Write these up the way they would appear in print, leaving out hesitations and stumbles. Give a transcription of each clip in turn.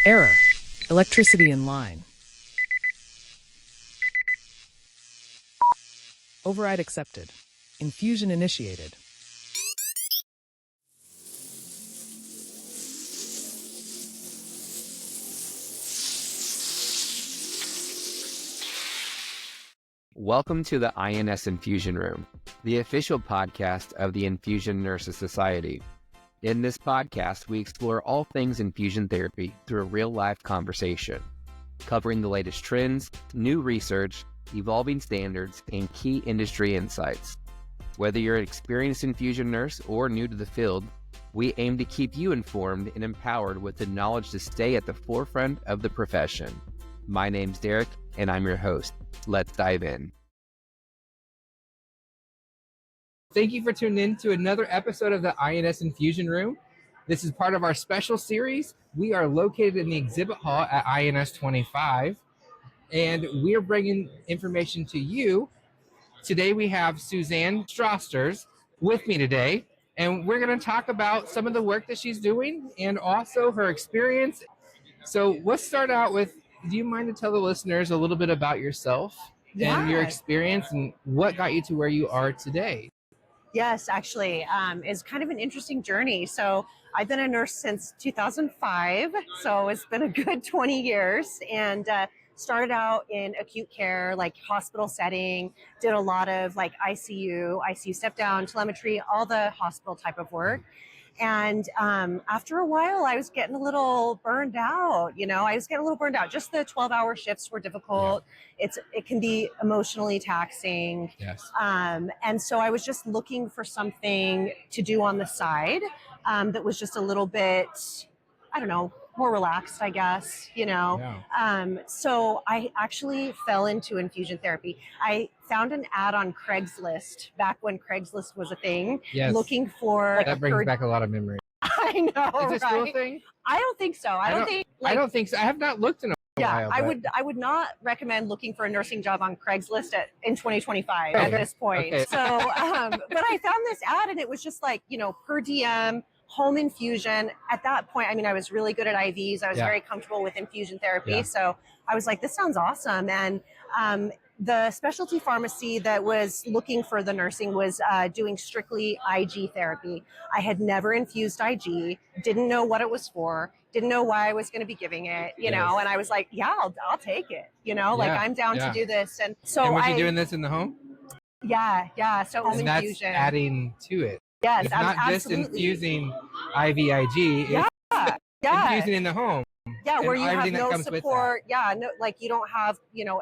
Error. Electricity in line. Override accepted. Infusion initiated. Welcome to the INS Infusion Room, the official podcast of the Infusion Nurses Society. In this podcast, we explore all things infusion therapy through a real-life conversation, covering the latest trends, new research, evolving standards, and key industry insights. Whether you're an experienced infusion nurse or new to the field, we aim to keep you informed and empowered with the knowledge to stay at the forefront of the profession. My name's Derek, and I'm your host. Let's dive in. Thank you for tuning in to another episode of the INS Infusion Room. This is part of our special series. We are located in the exhibit hall at INS 25, and we are bringing information to you. Today we have Suzanne Strasters with me today, and we're going to talk about some of the work that she's doing and also her experience. So let's start out with, do you mind to tell the listeners a little bit about yourself and your experience and what got you to where you are today? Yes, actually, it's kind of an interesting journey. So I've been a nurse since 2005, so it's been a good 20 years, and started out in acute care, like hospital setting, did a lot of like ICU step down, telemetry, all the hospital type of work. And after a while, I was getting a little burned out. Just the 12-hour shifts were difficult. Yeah. It can be emotionally taxing. Yes. And so I was just looking for something to do on the side that was just a little bit, I don't know, more relaxed, I guess, Yeah. So I actually fell into infusion therapy. I found an ad on Craigslist back when Craigslist was a thing. Yes. Looking for that brings back a lot of memories. I know. Is this still a thing? I don't think so. I don't think so. I have not looked in a while. I would not recommend looking for a nursing job on Craigslist in 2025 at this point. Okay. So, but I found this ad and it was just like, per diem, home infusion. At that point, I was really good at IVs. I was very comfortable with infusion therapy. Yeah. So I was like, this sounds awesome. And the specialty pharmacy that was looking for the nursing was doing strictly IG therapy. I had never infused IG, didn't know what it was for, didn't know why I was going to be giving it, and I was like, yeah, I'll take it, I'm down to do this. And so and was you doing this in the home? Yeah. So home and infusion. That's adding to it. Yes, it's not absolutely. just infusing IVIG, it's infusing in the home. Yeah, where you have no support. Yeah, no, like you don't have,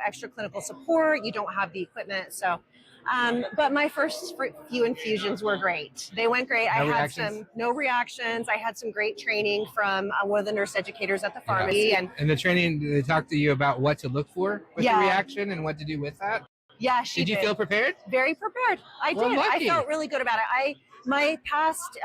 extra clinical support. You don't have the equipment. So, but my first few infusions were great. They went great. No reactions. I had some great training from one of the nurse educators at the pharmacy. Yeah. And the training, did they talk to you about what to look for with the reaction and what to do with that? Yeah, she did. Did you feel prepared? Very prepared. I did. Lucky. I felt really good about it. My past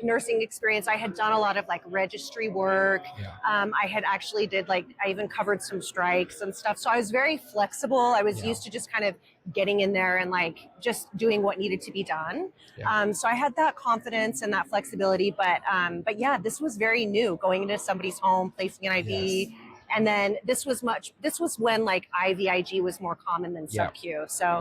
nursing experience, I had done a lot of registry work. Yeah. I had actually I even covered some strikes and stuff. So I was very flexible. I was used to just kind of getting in there and just doing what needed to be done. Yeah. So I had that confidence and that flexibility. But yeah, this was very new, going into somebody's home, placing an IV. Yes. And then this was when IVIG was more common than sub-Q. So,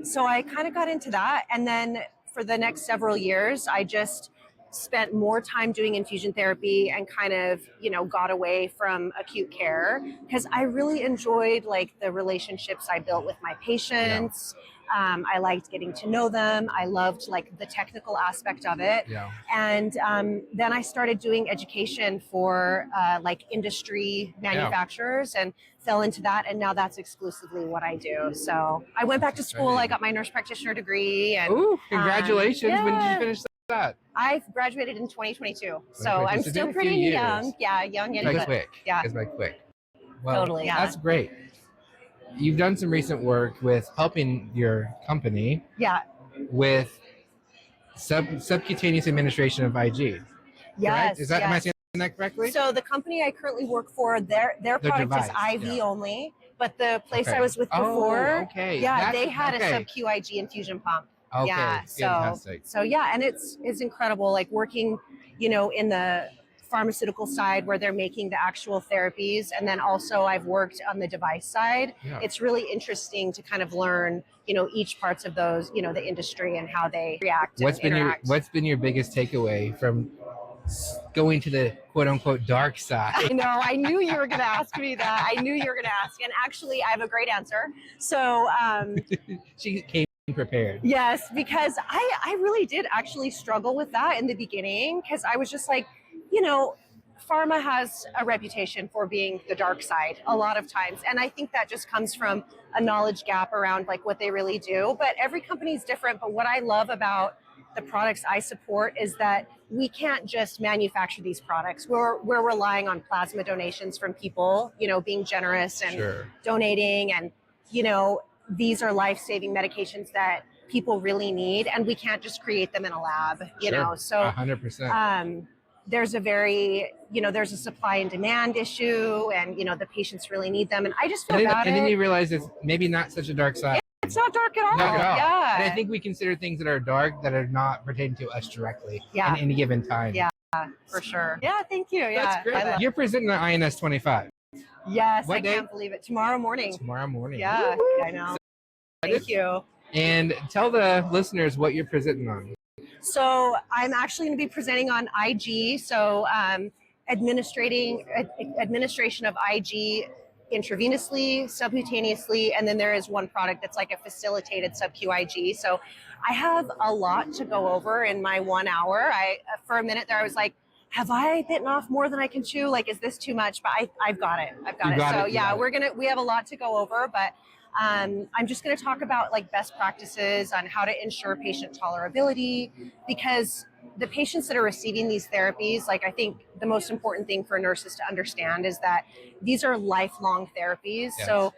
so I kind of got into that. And then for the next several years, I just spent more time doing infusion therapy and kind of, got away from acute care because I really enjoyed the relationships I built with my patients. Yeah. I liked getting to know them. I loved the technical aspect of it. Yeah. And then I started doing education for industry manufacturers and fell into that. And now that's exclusively what I do. So I went back to school. I got my nurse practitioner degree. And, ooh, congratulations. When did you finish that? I graduated in 2022. So I'm still pretty young. Yeah, young and quick. Yeah. It's quick. Well, totally. Yeah. That's great. You've done some recent work with helping your company with subcutaneous administration of IG. Yes. Correct? Am I saying that correctly? So the company I currently work for, their product is IV only, but the place I was with before, they had a sub-Q IG infusion pump. Okay. Yeah. Fantastic. So yeah, and it's incredible, working, in the pharmaceutical side where they're making the actual therapies. And then also I've worked on the device side. Yeah. It's really interesting to kind of learn, each parts of those, the industry and how they react What's and been interact. what's been your biggest takeaway from going to the quote unquote dark side? I know. I knew you were going to ask me that. I knew you were going to ask. And actually, I have a great answer. So, She came prepared. yes, because I really did actually struggle with that in the beginning because I was just like, pharma has a reputation for being the dark side a lot of times. And I think that just comes from a knowledge gap around like what they really do. But every company is different. But what I love about the products I support is that we can't just manufacture these products. We're relying on plasma donations from people, being generous and Sure. donating. And, these are life-saving medications that people really need. And we can't just create them in a lab, Sure. So 100%. there's there's a supply and demand issue and, the patients really need them. And I just feel bad. And then you realize it's maybe not such a dark side. It's not dark at all. Not at all. Yeah. And I think we consider things that are dark that are not pertaining to us directly Yeah. at any given time. Yeah, for sure. Yeah, thank you. Yeah, That's great. I love- You're presenting at INS 25 Yes, What I day? can't believe it. Tomorrow morning. tomorrow morning. Yeah, Woo-hoo. I know. Thank you. And tell the listeners what you're presenting on. So I'm actually going to be presenting on IG. So administration of IG intravenously, subcutaneously, and then there is one product that's like a facilitated sub-Q IG. So I have a lot to go over in my 1 hour. For a minute there, I was like, have I bitten off more than I can chew? Like, is this too much? But I've got it. So yeah, we have a lot to go over, but I'm just going to talk about like best practices on how to ensure patient tolerability, because the patients that are receiving these therapies, like I think the most important thing for nurses to understand is that these are lifelong therapies. Yes. So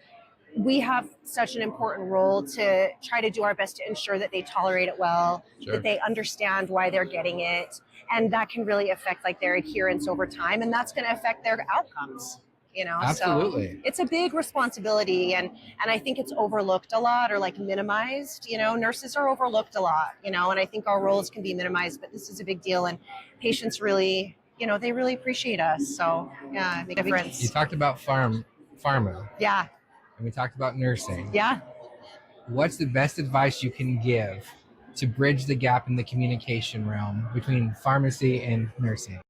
we have such an important role to try to do our best to ensure that they tolerate it well, Sure. that they understand why they're getting it. And that can really affect like their adherence over time. And that's going to affect their outcomes, Absolutely. So it's a big responsibility. And I think it's overlooked a lot or like minimized, nurses are overlooked a lot, and I think our roles can be minimized, but this is a big deal. And patients really, they really appreciate us. So yeah, make a difference. You talked about pharma. Yeah. And we talked about nursing. Yeah. What's the best advice you can give to bridge the gap in the communication realm between pharmacy and nursing?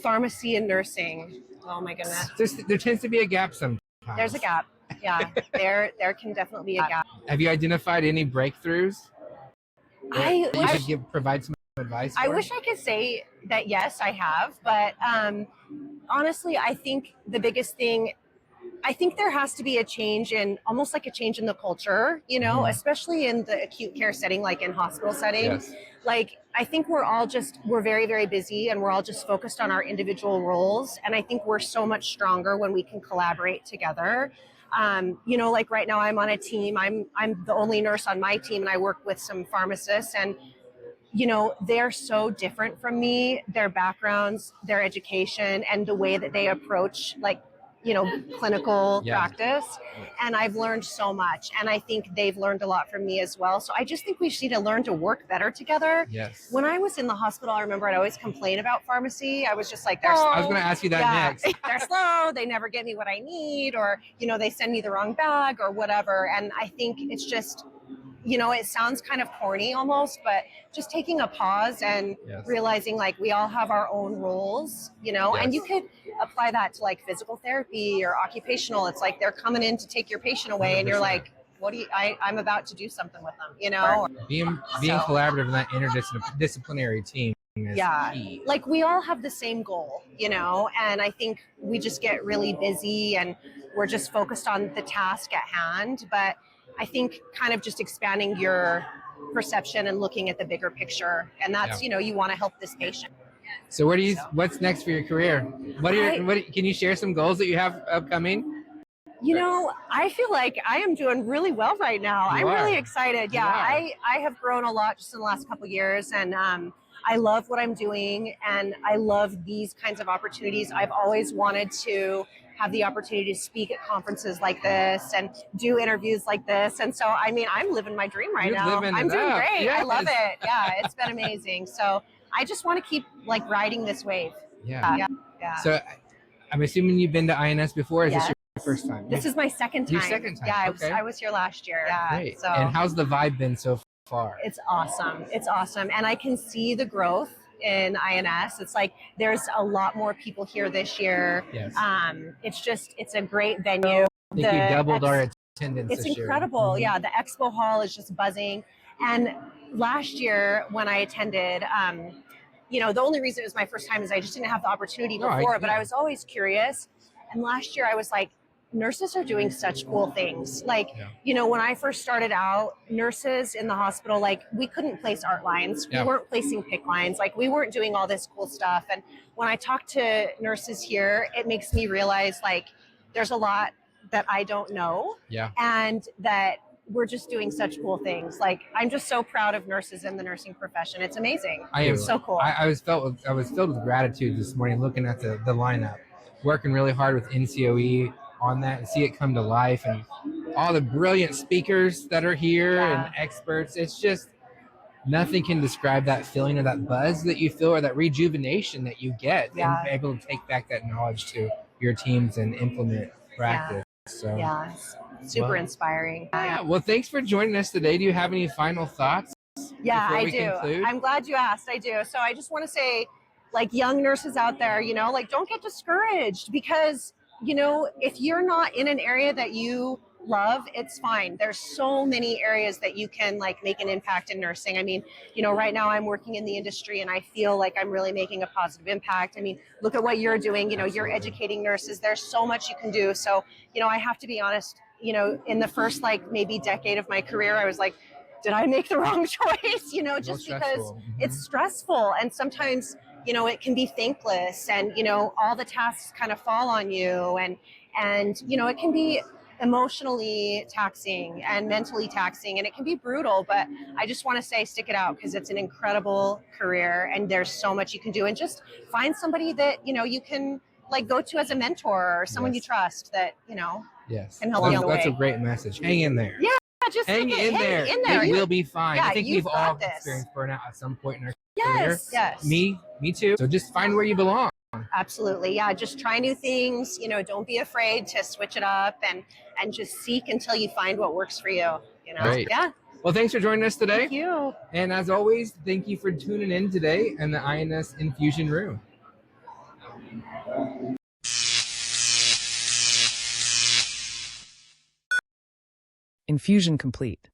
Pharmacy and nursing. Oh my goodness. There tends to be a gap sometimes. There's a gap. Yeah, there can definitely be a gap. Have you identified any breakthroughs? I Provide some advice. I wish I could say that yes, I have, but honestly, I think the biggest thing, I think there has to be a change in the culture, especially in the acute care setting, like in hospital setting. Yes. Like, I think we're very, very busy and we're all just focused on our individual roles. And I think we're so much stronger when we can collaborate together. Like right now I'm on a team, I'm the only nurse on my team and I work with some pharmacists and, they're so different from me, their backgrounds, their education, and the way that they approach clinical practice. And I've learned so much. And I think they've learned a lot from me as well. So I just think we just need to learn to work better together. Yes. When I was in the hospital, I remember I'd always complain about pharmacy. I was just like, they're slow. I was going to ask you that next. They're slow. They never get me what I need, or, they send me the wrong bag or whatever. And I think it's just, it sounds kind of corny almost, but just taking a pause and realizing like we all have our own roles, and you could apply that to like physical therapy or occupational. It's like they're coming in to take your patient away 100%. And you're like, I'm about to do something with them, Being collaborative in that interdisciplinary team is key. Like we all have the same goal, and I think we just get really busy and we're just focused on the task at hand. But I think kind of just expanding your perception and looking at the bigger picture. And that's, you want to help this patient. So what's next for your career? Can you share some goals that you have upcoming? I feel like I am doing really well right now. I'm really excited. Yeah, I have grown a lot just in the last couple of years, and I love what I'm doing, and I love these kinds of opportunities. I've always wanted to have the opportunity to speak at conferences like this and do interviews like this. And so, I'm living my dream right now. I'm doing great. Yes. I love it. Yeah, it's been amazing. So I just want to keep like riding this wave. Yeah. Yeah. So I'm assuming you've been to INS before. Is this Yes. your first time? This is my second time. Your second time. Yeah, Okay. I was here last year. Yeah. Great. So And how's the vibe been so far? it's awesome. It's awesome. And I can see the growth in INS. It's like there's a lot more people here this year. Yes. It's a great venue. I think we doubled our attendance It's this year. incredible. Yeah, the expo hall is just buzzing. And last year when I attended, the only reason it was my first time is I just didn't have the opportunity before, but I was always curious. And last year I was like, nurses are doing such cool things. Like, when I first started out, nurses in the hospital, like we couldn't place art lines. We weren't placing PICC lines. Like we weren't doing all this cool stuff. And when I talk to nurses here, it makes me realize like there's a lot that I don't know. Yeah. And that we're just doing such cool things. Like I'm just so proud of nurses in the nursing profession. It's amazing. I am so cool. I was filled with gratitude this morning looking at the lineup, working really hard with NCOE on that and see it come to life, and all the brilliant speakers that are here and experts. It's just nothing can describe that feeling or that buzz that you feel or that rejuvenation that you get and be able to take back that knowledge to your teams and implement practice. So super inspiring. Yeah. Well, thanks for joining us today. Do you have any final thoughts? Yeah, I do. Conclude? I'm glad you asked. I do. So I just want to say, like young nurses out there, like don't get discouraged because, if you're not in an area that you love, it's fine. There's so many areas that you can like make an impact in nursing. I mean, right now I'm working in the industry and I feel like I'm really making a positive impact. I mean, look at what you're doing, you're educating nurses. There's so much you can do. So, I have to be honest, in the first like maybe decade of my career, I was like, did I make the wrong choice? Just because it's stressful and sometimes, it can be thankless and, all the tasks kind of fall on you and, it can be emotionally taxing and mentally taxing and it can be brutal, but I just want to say stick it out because it's an incredible career and there's so much you can do and just find somebody that you can like go to as a mentor or someone you trust that can help you on the way. That's a great message. Hang in there. Just hang in there. It will be fine. I think we've all experienced burnout at some point in our career. Yes. Me too. So just find where you belong. Absolutely. Yeah. Just try new things. Don't be afraid to switch it up and just seek until you find what works for you. Great. Yeah. Well, thanks for joining us today. Thank you. And as always, thank you for tuning in today in the INS Infusion Room. Infusion complete.